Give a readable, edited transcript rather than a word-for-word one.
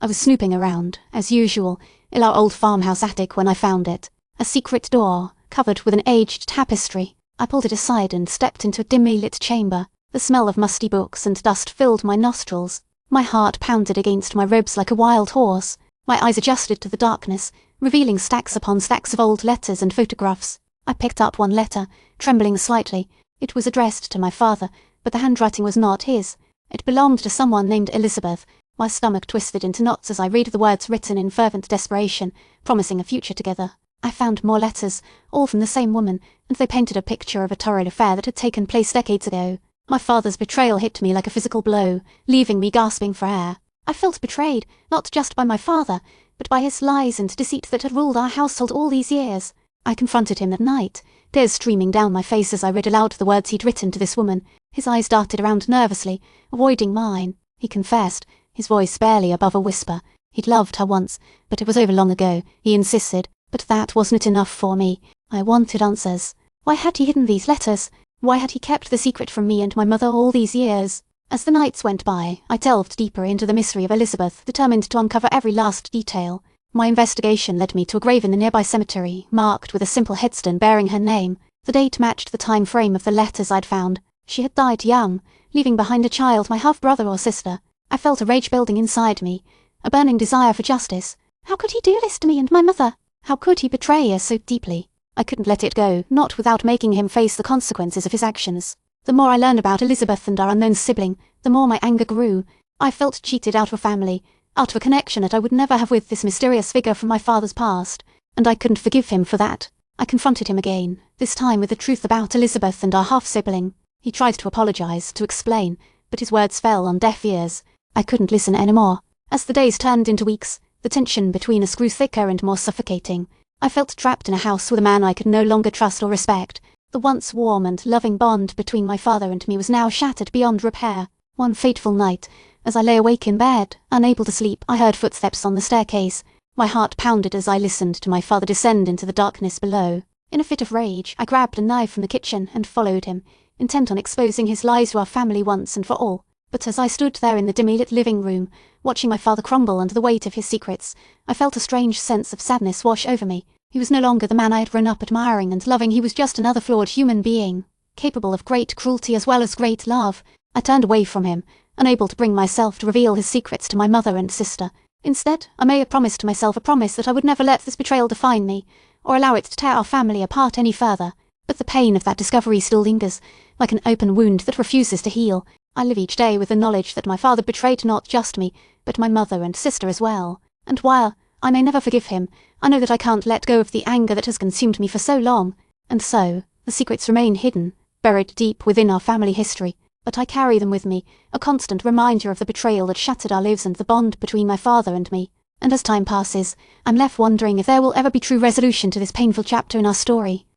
I was snooping around, as usual, in our old farmhouse attic when I found it. A secret door, covered with an aged tapestry. I pulled it aside and stepped into a dimly lit chamber. The smell of musty books and dust filled my nostrils. My heart pounded against my ribs like a wild horse. My eyes adjusted to the darkness, revealing stacks upon stacks of old letters and photographs. I picked up one letter, trembling slightly. It was addressed to my father, but the handwriting was not his. It belonged to someone named Elizabeth. My stomach twisted into knots as I read the words written in fervent desperation, promising a future together. I found more letters, all from the same woman, and they painted a picture of a torrid affair that had taken place decades ago. My father's betrayal hit me like a physical blow, leaving me gasping for air. I felt betrayed, not just by my father, but by his lies and deceit that had ruled our household all these years. I confronted him that night, tears streaming down my face as I read aloud the words he'd written to this woman. His eyes darted around nervously, avoiding mine. He confessed, his voice barely above a whisper. He'd loved her once, but it was over long ago, he insisted. But that wasn't enough for me. I wanted answers. Why had he hidden these letters? Why had he kept the secret from me and my mother all these years? As the nights went by, I delved deeper into the mystery of Elizabeth, determined to uncover every last detail. My investigation led me to a grave in the nearby cemetery, marked with a simple headstone bearing her name. The date matched the time frame of the letters I'd found. She had died young, leaving behind a child, my half-brother or sister. I felt a rage building inside me, a burning desire for justice. How could he do this to me and my mother? How could he betray us so deeply? I couldn't let it go, not without making him face the consequences of his actions. The more I learned about Elizabeth and our unknown sibling, the more my anger grew. I felt cheated out of a family, out of a connection that I would never have with this mysterious figure from my father's past, and I couldn't forgive him for that. I confronted him again, this time with the truth about Elizabeth and our half-sibling. He tried to apologize, to explain, but his words fell on deaf ears. I couldn't listen anymore. As the days turned into weeks, the tension between us grew thicker and more suffocating. I felt trapped in a house with a man I could no longer trust or respect. The once warm and loving bond between my father and me was now shattered beyond repair. One fateful night, as I lay awake in bed, unable to sleep, I heard footsteps on the staircase. My heart pounded as I listened to my father descend into the darkness below. In a fit of rage, I grabbed a knife from the kitchen and followed him, intent on exposing his lies to our family once and for all. But as I stood there in the dimly lit living room, watching my father crumble under the weight of his secrets, I felt a strange sense of sadness wash over me. He was no longer the man I had grown up admiring and loving. He was just another flawed human being, capable of great cruelty as well as great love. I turned away from him, unable to bring myself to reveal his secrets to my mother and sister. Instead, I made a promise to myself, a promise that I would never let this betrayal define me, or allow it to tear our family apart any further. But the pain of that discovery still lingers, like an open wound that refuses to heal. I live each day with the knowledge that my father betrayed not just me, but my mother and sister as well. And while I may never forgive him, I know that I can't let go of the anger that has consumed me for so long. And so, the secrets remain hidden, buried deep within our family history. But I carry them with me, a constant reminder of the betrayal that shattered our lives and the bond between my father and me. And as time passes, I'm left wondering if there will ever be true resolution to this painful chapter in our story.